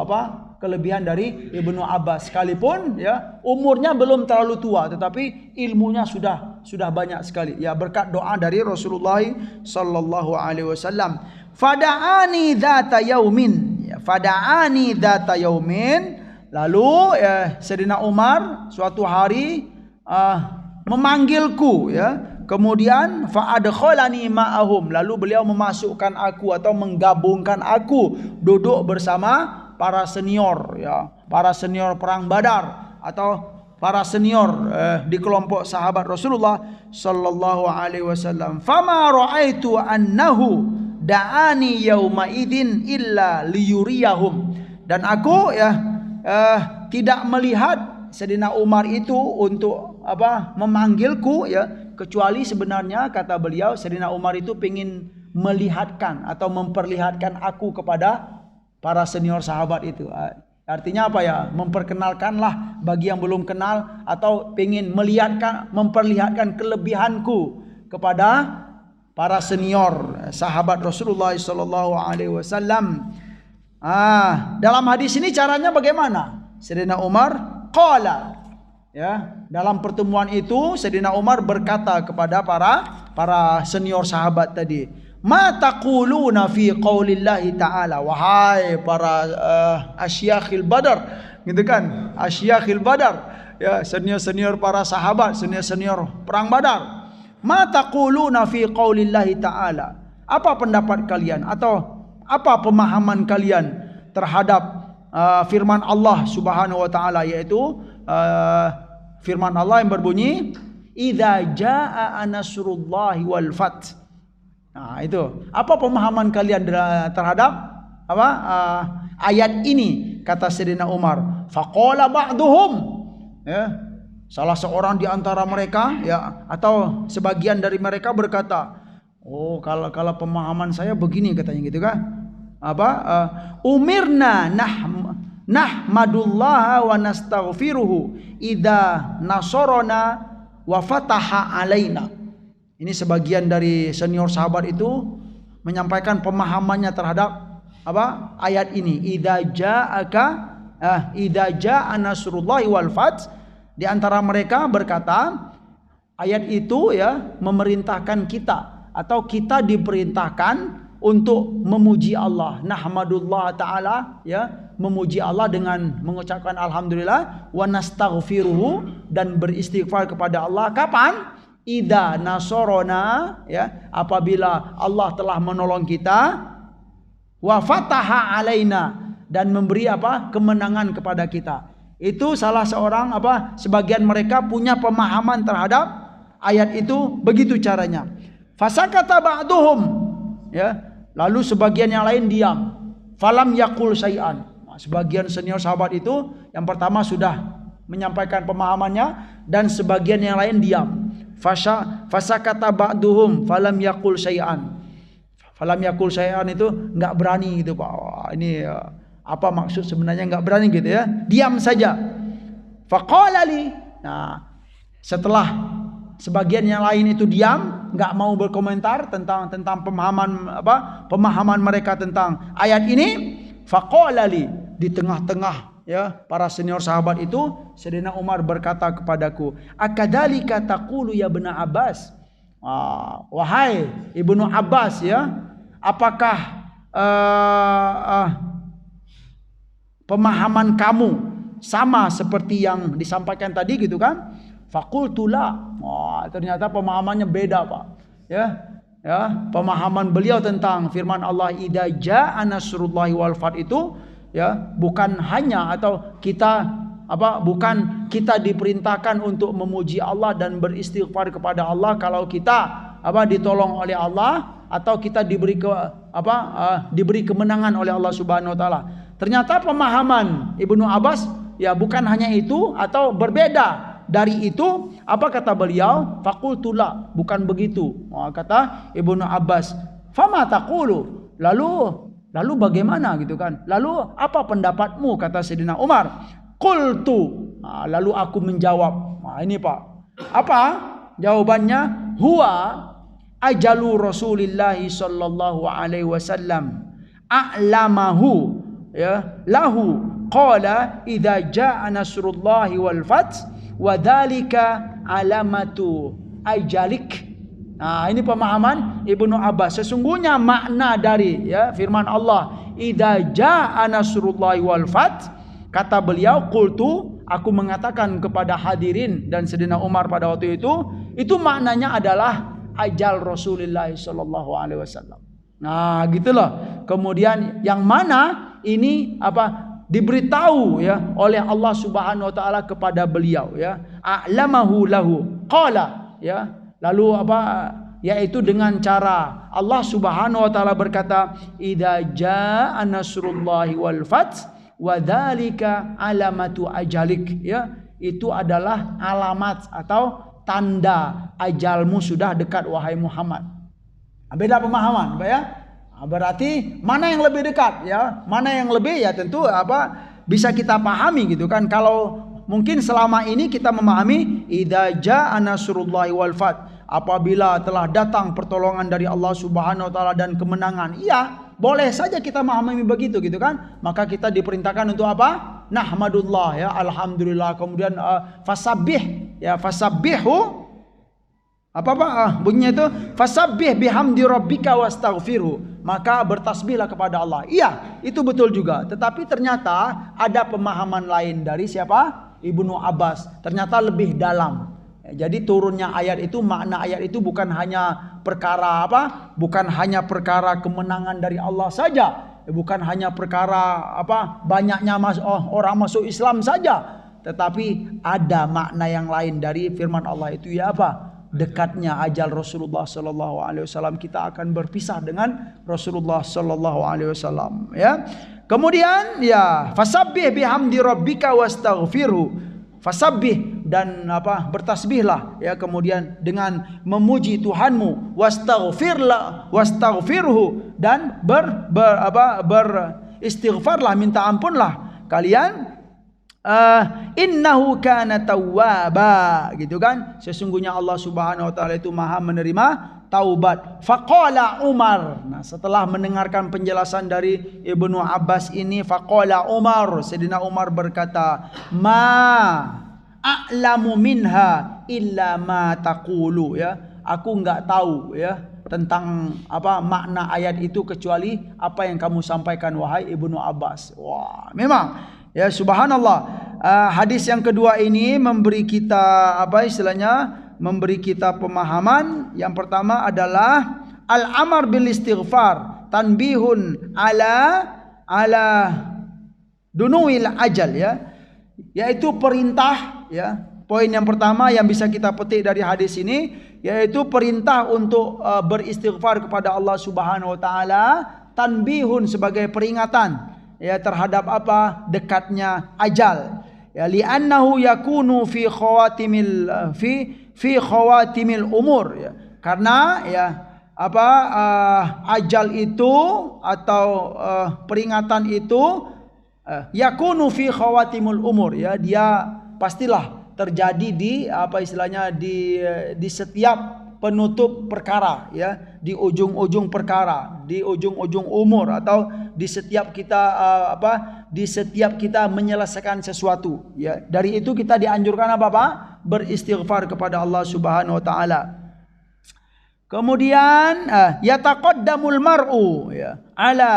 kelebihan dari Ibnu Abbas. Sekalipun ya umurnya belum terlalu tua, tetapi ilmunya sudah banyak sekali. Ya berkat doa dari Rasulullah sallallahu alaihi wasallam. Fada'ani dzata yaumin. Ya, fada'ani dzata yaumin. Lalu ya Sayyidina Umar suatu hari memanggilku ya. Kemudian fa'adkhalani ma'ahum, lalu beliau memasukkan aku atau menggabungkan aku duduk bersama para senior ya, para senior perang Badar atau para senior di kelompok sahabat Rasulullah sallallahu alaihi wasallam. Fama ra'aitu annahu da'ani yauma idzin illa liyuriyahum. Dan aku ya tidak melihat Sayyidina Umar itu untuk memanggilku ya, kecuali sebenarnya kata beliau Sayyidina Umar itu ingin melihatkan atau memperlihatkan aku kepada para senior sahabat itu. Artinya apa ya? Memperkenalkanlah bagi yang belum kenal atau ingin memperlihatkan kelebihanku kepada para senior sahabat Rasulullah sallallahu alaihi wasallam. Dalam hadis ini caranya bagaimana? Sayyidina Umar qala ya, dalam pertemuan itu Sayyidina Umar berkata kepada para senior sahabat tadi, "Ma taquluna fi qaulillahi ta'ala?" Wahai para asyakhil badar, gitu kan? Asyakhil badar, ya senior-senior para sahabat, senior-senior perang Badar. "Ma taquluna fi qaulillahi ta'ala?" Apa pendapat kalian atau apa pemahaman kalian terhadap firman Allah Subhanahu wa taala, yaitu firman Allah yang berbunyi, "Idza jaa nasrullahi wal fath." Nah, itu. Apa pemahaman kalian terhadap ayat ini? Kata Sayyidina Umar, faqala ba'duhum, ya, salah seorang di antara mereka ya atau sebagian dari mereka berkata, "Oh, kalau pemahaman saya begini," katanya gitu kan. Umirna nahmadullaha wa nastaghfiruhu idza nasarana wa fataha alaina. Ini sebagian dari senior sahabat itu menyampaikan pemahamannya terhadap ayat ini. Idza jaa nasrullahi wal fath. di antara mereka berkata, ayat itu ya memerintahkan kita atau kita diperintahkan untuk memuji Allah. Nahmadullah ta'ala, ya, memuji Allah dengan mengucapkan alhamdulillah, wa nastaghfiruhu, dan beristighfar kepada Allah. Kapan? Idza nasorona, ya, apabila Allah telah menolong kita, wa fataha alaina, dan memberi apa? Kemenangan kepada kita. Itu salah seorang sebagian mereka punya pemahaman terhadap ayat itu, begitu caranya. Fasakata ba'duhum, ya, lalu sebagian yang lain diam. Falam yakul syai'an. Sebagian senior sahabat itu yang pertama sudah menyampaikan pemahamannya, dan sebagian yang lain diam. Fasakata ba'duhum falam yakul syai'an. Falam yakul syai'an itu enggak berani gitu, Pak. Wah, ini apa maksud sebenarnya enggak berani gitu ya. Diam saja. Faqala li. Nah, setelah sebagian yang lain itu diam, enggak mau berkomentar tentang pemahaman mereka tentang ayat ini. Faqala li, di tengah-tengah ya para senior sahabat itu, Sayyidina Umar berkata kepadaku, akadzalika taqulu ya Ibnu Abbas. Wahai Ibnu Abbas, ya, apakah pemahaman kamu sama seperti yang disampaikan tadi gitu kan? Faqultu la. Ternyata pemahamannya beda, Pak. Ya, pemahaman beliau tentang firman Allah idza jaa nasrullahi wal fath itu, ya, bukan hanya atau kita bukan kita diperintahkan untuk memuji Allah dan beristighfar kepada Allah kalau kita ditolong oleh Allah atau kita diberi diberi kemenangan oleh Allah Subhanahu wa taala. Ternyata pemahaman Ibnu Abbas ya bukan hanya itu atau berbeda dari itu. Apa kata beliau? Faqultu la, bukan begitu. Kata Ibnu Abbas, fama taqulu, lalu bagaimana gitu kan? Lalu apa pendapatmu, kata Sayyidina Umar? Qultu, lalu aku menjawab. Ini Pak, apa jawabannya? Huwa ajalu Rasulillah sallallahu alaihi wasallam a'lamahu, ya, lahu qala idza jaa nasrullahi wal fath wa dzalika alamatu ajalik. Nah, ini pemahaman Ibnu Abbas. Sesungguhnya makna dari ya firman Allah idza jaa nasrullahi wal fath, kata beliau, qultu, aku mengatakan kepada hadirin dan Sayyidina Umar pada waktu itu maknanya adalah ajal Rasulullah sallallahu alaihi wasallam. Nah, gitulah. Kemudian yang mana ini diberitahu ya oleh Allah Subhanahu wa taala kepada beliau, ya, a'lamahu lahu qala, ya, lalu yaitu dengan cara Allah Subhanahu wa taala berkata idza jaa nasrullahi wal fath wa dzalika alamatu ajalik, ya, itu adalah alamat atau tanda ajalmu sudah dekat wahai Muhammad. Beda pemahaman, Pak, ya. Berarti mana yang lebih dekat, ya? Mana yang lebih, ya tentu bisa kita pahami gitu kan. Kalau mungkin selama ini kita memahami idza jaa nasrullahi wal fath, apabila telah datang pertolongan dari Allah Subhanahu wa taala dan kemenangan. Iya, boleh saja kita memahami begitu gitu kan. Maka kita diperintahkan untuk apa? Nahmadullah, ya, alhamdulillah. Kemudian fasabbih, ya, fasabbihu bunyinya itu fasabbih bihamdi rabbika wastaghfirhu, maka bertasbihlah kepada Allah. Iya, itu betul juga. Tetapi ternyata ada pemahaman lain dari siapa? Ibnu Abbas. Ternyata lebih dalam. Jadi turunnya ayat itu, makna ayat itu bukan hanya perkara bukan hanya perkara kemenangan dari Allah saja, bukan hanya perkara banyaknya orang masuk Islam saja, tetapi ada makna yang lain dari firman Allah itu, ya, dekatnya ajal Rasulullah sallallahu alaihi wasallam. Kita akan berpisah dengan Rasulullah sallallahu alaihi wasallam, ya. Kemudian, ya, fasabbih bihamdi rabbika wastaghfirhu. Fasabbih, dan bertasbihlah, ya, kemudian dengan memuji Tuhanmu, wastaghfirhu, dan beristighfarlah, minta ampunlah kalian. Innahu kana tawwaba, gitu kan. Sesungguhnya Allah Subhanahu wa taala itu Maha menerima taubat. Faqala Umar. Nah, setelah mendengarkan penjelasan dari Ibnu Abbas ini, faqala Umar, Sayyidina Umar berkata, a'lamu minha illa ma taqulu, ya. Aku enggak tahu, ya, tentang apa makna ayat itu kecuali apa yang kamu sampaikan wahai Ibnu Abbas. Wah, memang ya, subhanallah. Hadis yang kedua ini memberi kita apa istilahnya? Memberi kita pemahaman. Yang pertama adalah al-amar bil istighfar tanbihun ala dunuil ajal, ya. Yaitu perintah, ya. Poin yang pertama yang bisa kita petik dari hadis ini yaitu perintah untuk beristighfar kepada Allah Subhanahu wa taala, tanbihun sebagai peringatan, ya, terhadap apa? Dekatnya ajal. Ya, li'annahu yakunu fi khawatimil umur, ya. Karena ya apa ajal itu atau peringatan itu yakunu fi khawatimul umur, ya, dia pastilah terjadi di apa istilahnya di setiap penutup perkara, ya, di ujung-ujung perkara, di ujung-ujung umur, atau di setiap kita di setiap kita menyelesaikan sesuatu, ya. Dari itu kita dianjurkan apa Pak? Beristighfar kepada Allah Subhanahu wa taala. Kemudian yataqaddamul mar'u, ya, ala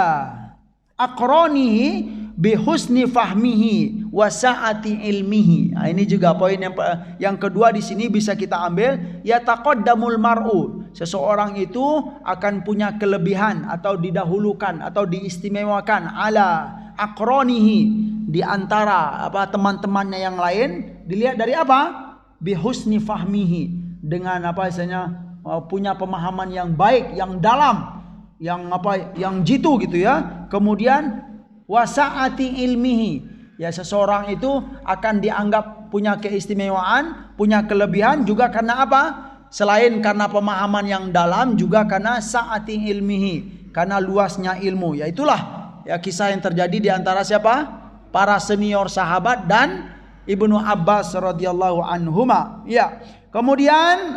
aqranihi bihusni fahmihi wa sa'ati ilmihi. Nah, ini juga poin yang kedua di sini bisa kita ambil. Yataqaddamul mar'u, seseorang itu akan punya kelebihan atau didahulukan atau diistimewakan ala aqranihi, di antara apa teman-temannya yang lain. Dilihat dari apa? Bihusni fahmihi, dengan apa istilahnya punya pemahaman yang baik, yang dalam, yang apa yang jitu gitu, ya. Kemudian wasaati ilmihi, ya, seseorang itu akan dianggap punya keistimewaan, punya kelebihan juga karena apa? Selain karena pemahaman yang dalam, juga karena saati ilmihi, karena luasnya ilmu. Ya, itulah ya kisah yang terjadi di antara siapa? Para senior sahabat dan Ibnu Abbas radhiyallahu anhuma. Ya. Kemudian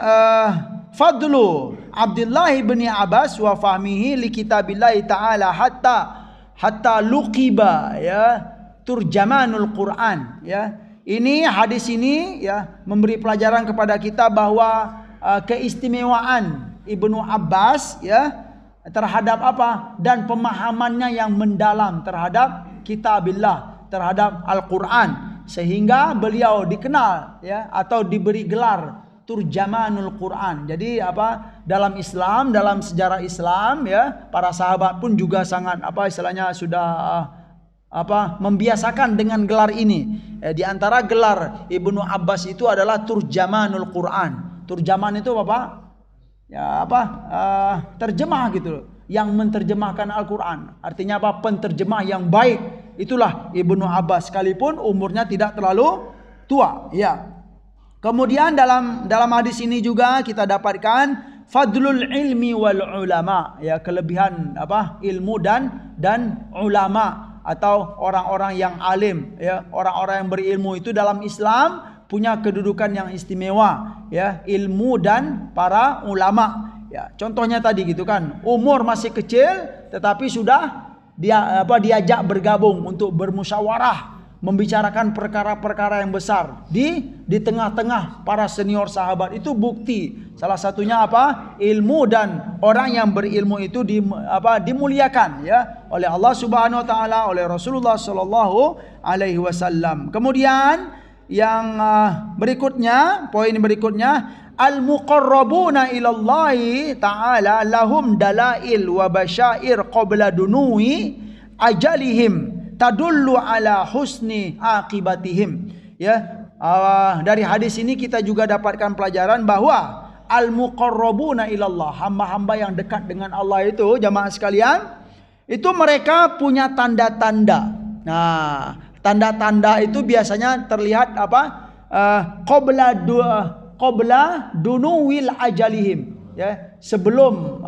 fadlu Abdullah bin Abbas wa fahmihi li kitabillahi ta'ala hatta luqiba, ya, turjamanul Quran, ya. Ini hadis ini, ya, memberi pelajaran kepada kita bahwa keistimewaan Ibnu Abbas, ya, terhadap apa? Dan pemahamannya yang mendalam terhadap kitabillah, terhadap Al-Qur'an, sehingga beliau dikenal, ya, atau diberi gelar turjamanul Quran. Jadi apa, dalam Islam, dalam sejarah Islam, ya, para sahabat pun juga sangat apa istilahnya sudah membiasakan dengan gelar ini. Di antara gelar Ibnu Abbas itu adalah turjamanul Quran. Turjaman itu apa? Ya, terjemah gitu, yang menterjemahkan Al-Quran. Artinya apa? Penterjemah yang baik. Itulah Ibnu Abbas, sekalipun umurnya tidak terlalu tua, ya. Kemudian dalam hadis ini juga kita dapatkan fadlul ilmi wal ulama, ya, kelebihan apa? Ilmu dan ulama, atau orang-orang yang alim, ya, orang-orang yang berilmu itu dalam Islam punya kedudukan yang istimewa, ya, ilmu dan para ulama, ya. Contohnya tadi gitu kan, umur masih kecil tetapi sudah diajak bergabung untuk bermusyawarah, membicarakan perkara-perkara yang besar di tengah-tengah para senior sahabat. Itu bukti salah satunya apa? Ilmu, dan orang yang berilmu itu dimuliakan, ya, oleh Allah Subhanahu wa taala, oleh Rasulullah sallallahu alaihi wasallam. Kemudian yang berikutnya, poin berikutnya, al-muqarrabuna ilallahi ta'ala lahum dalail wa basyair qabla dunuhi ajalihim tadullu ala husni akibatihim, ya. Dari hadis ini kita juga dapatkan pelajaran bahwa al-muqarrabuna ilallah, hamba-hamba yang dekat dengan Allah itu, jamaah sekalian, itu mereka punya tanda-tanda. Nah, tanda-tanda itu biasanya terlihat apa? Qabla dunuwil ajalihim, ya, sebelum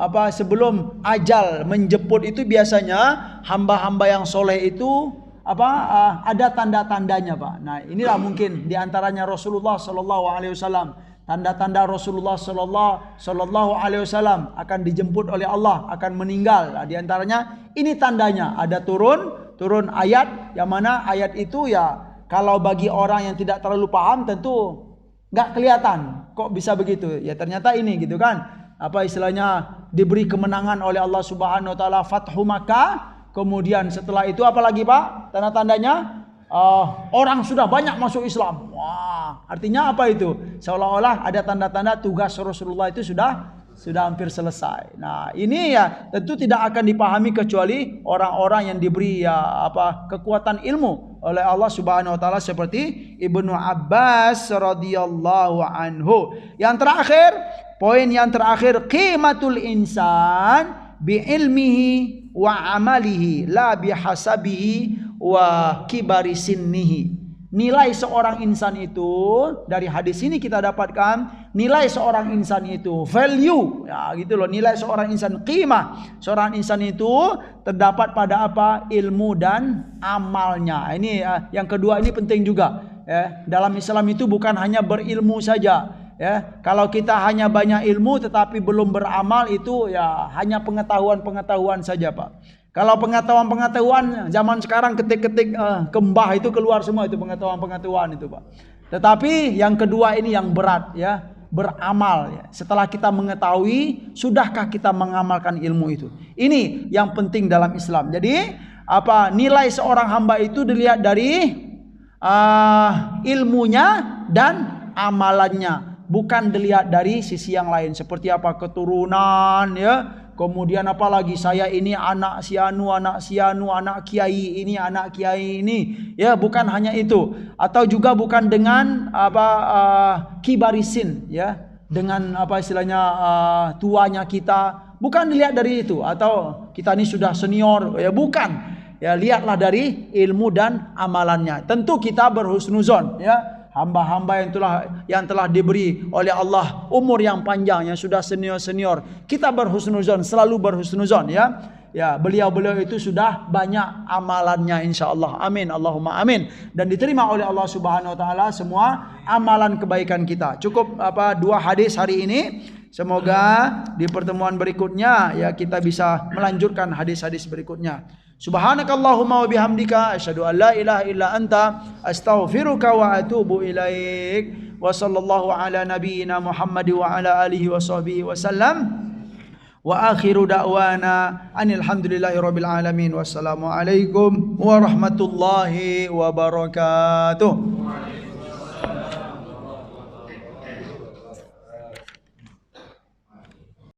ajal menjemput itu biasanya hamba-hamba yang soleh itu ada tanda-tandanya, Pak. Nah, inilah mungkin diantaranya Rasulullah Sallallahu Alaihi Wasallam. Tanda-tanda Rasulullah Sallallahu Alaihi Wasallam akan dijemput oleh Allah, akan meninggal. Nah, diantaranya ini tandanya, ada turun ayat, yang mana ayat itu ya Kalau bagi orang yang tidak terlalu paham tentu nggak kelihatan. Kok bisa begitu? Ya ternyata ini gitu kan. Apa istilahnya, diberi kemenangan oleh Allah Subhanahu wa taala, Fathu Makkah. Kemudian setelah itu apa lagi Pak? Tanda-tandanya orang sudah banyak masuk Islam. Wah, artinya apa itu? Seolah-olah ada tanda-tanda tugas Rasulullah itu sudah hampir selesai. Nah, ini ya tentu tidak akan dipahami kecuali orang-orang yang diberi kekuatan ilmu oleh Allah Subhanahu wa taala seperti Ibnu Abbas radhiyallahu anhu. Yang terakhir, poin yang terakhir, qimatul insan bi ilmihi wa amalihi la bi hasabihi wa kibari sinnihi. Nilai seorang insan itu, dari hadis ini kita dapatkan nilai seorang insan itu, value ya gitu loh, nilai seorang insan, qimah seorang insan itu terdapat pada apa? Ilmu dan amalnya. Ini yang kedua, ini penting juga ya. Dalam Islam itu bukan hanya berilmu saja ya. Kalau kita hanya banyak ilmu tetapi belum beramal, itu ya hanya pengetahuan saja Pak. Kalau pengetahuan zaman sekarang ketik-ketik kembah itu keluar semua, itu pengetahuan itu Pak. Tetapi yang kedua ini yang berat ya, beramal ya. Setelah kita mengetahui, sudahkah kita mengamalkan ilmu itu? Ini yang penting dalam Islam. Jadi nilai seorang hamba itu dilihat dari ilmunya dan amalannya, bukan dilihat dari sisi yang lain seperti apa keturunan ya. Kemudian apalagi saya ini anak si anu, anak kiai ini ya, bukan hanya itu. Atau juga bukan dengan kibarisin ya, dengan istilahnya tuanya kita, bukan dilihat dari itu. Atau kita ini sudah senior ya, bukan ya, lihatlah dari ilmu dan amalannya. Tentu kita berhusnuzon ya, hamba-hamba yang telah diberi oleh Allah umur yang panjang, yang sudah senior, kita berhusnuzon, selalu berhusnuzon ya. Ya, beliau itu sudah banyak amalannya insyaallah. Amin, Allahumma amin. Dan diterima oleh Allah Subhanahu wa taala semua amalan kebaikan kita. Cukup 2 hadis hari ini. Semoga di pertemuan berikutnya ya kita bisa melanjutkan hadis-hadis berikutnya. Subhanakallahumma wa bihamdika asyhadu an la ilaha illa anta astaghfiruka wa atubu ilaik. Wa sallallahu ala nabiyyina Muhammad wa ala alihi wa sahbihi wasallam. Wa akhiru da'wana anil hamdulillahi rabbil alamin. Wassalamu alaikum warahmatullahi wabarakatuh.